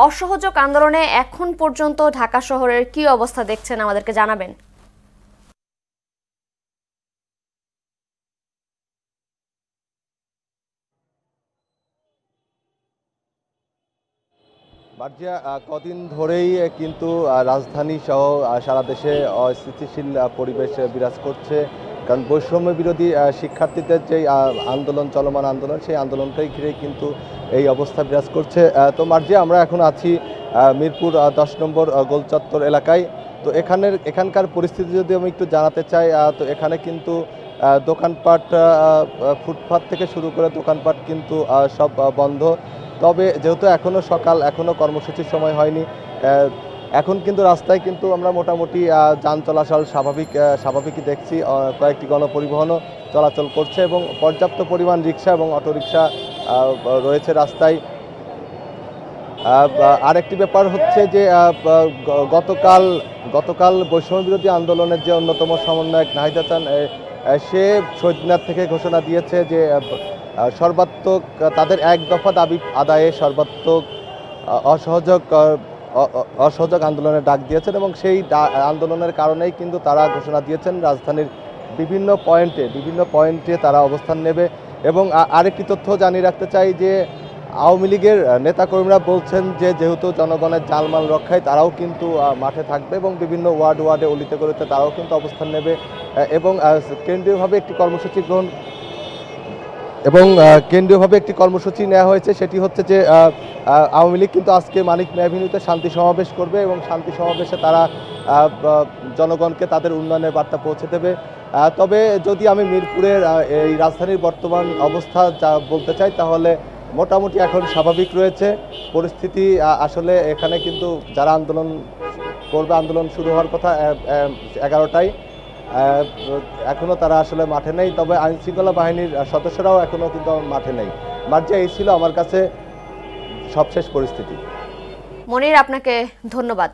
অসহযোগ আন্দোলনে এখন পর্যন্ত ঢাকা শহরের কি অবস্থা দেখছেন আমাদেরকে জানাবেন। মার্জিয়া, কদিন ধরেই কিন্তু রাজধানী সহ সারা দেশে অস্থিতিশীল পরিবেশ বিরাজ করছে। কারণ বৈষম্য বিরোধী শিক্ষার্থীদের যে চলমান আন্দোলন, সেই আন্দোলনটাই ঘিরে কিন্তু এই অবস্থা বিরাজ করছে। তো মার্জিয়া, আমরা এখন আছি মিরপুর 10 নম্বর গোলচত্বর এলাকায়। তো এখানকার পরিস্থিতি যদি আমি একটু জানাতে চাই, তো এখানে কিন্তু দোকানপাট, ফুটপাত থেকে শুরু করে দোকানপাট কিন্তু সব বন্ধ। তবে যেহেতু এখনও সকাল, এখনও কর্মসূচির সময় হয়নি, এখন কিন্তু রাস্তায় কিন্তু আমরা মোটামুটি যান চলাচল স্বাভাবিকই দেখছি। কয়েকটি গণপরিবহনও চলাচল করছে এবং পর্যাপ্ত পরিমাণ রিক্সা এবং অটোরিকশা রয়েছে রাস্তায়। আরেকটি ব্যাপার হচ্ছে যে গতকাল বৈষম্য বিরোধী আন্দোলনের যে অন্যতম সমন্বয়ক নাহিদ হাসান, সে শহীদ মিনার থেকে ঘোষণা দিয়েছে যে সর্বাত্মক তাদের এক দফা দাবি আদায়ে সর্বাত্মক অসহযোগ আন্দোলনের ডাক দিয়েছেন এবং সেই আন্দোলনের কারণেই কিন্তু তারা ঘোষণা দিয়েছেন রাজধানীর বিভিন্ন পয়েন্টে তারা অবস্থান নেবে। এবং আরেকটি তথ্য জানিয়ে রাখতে চাই যে আওয়ামী লীগের নেতাকর্মীরা বলছেন যে যেহেতু জনগণের জানমাল রক্ষায় তারাও কিন্তু মাঠে থাকবে এবং বিভিন্ন ওয়ার্ডে অলিতে গলিতে তারাও কিন্তু অবস্থান নেবে এবং কেন্দ্রীয়ভাবে একটি কর্মসূচি নেওয়া হয়েছে। সেটি হচ্ছে যে আওয়ামী লীগ কিন্তু আজকে মানিক মিয়া এভিনিউতে শান্তি সমাবেশ করবে এবং শান্তি সমাবেশে তারা জনগণকে তাদের উন্নয়নের বার্তা পৌঁছে দেবে। তবে যদি আমি মিরপুরের এই রাজধানীর বর্তমান অবস্থা যা বলতে চাই, তাহলে মোটামুটি এখন স্বাভাবিক রয়েছে পরিস্থিতি। আসলে এখানে কিন্তু যারা আন্দোলন শুরু হওয়ার কথা 11টায়, এখনও তারা আসলে মাঠে নেই। তবে আইনশৃঙ্খলা বাহিনীর সদস্যরাও এখনও কিন্তু মাঠে নেই। মার্জিয়া, এই ছিল আমার কাছে সবশেষ পরিস্থিতি। মনির, আপনাকে ধন্যবাদ।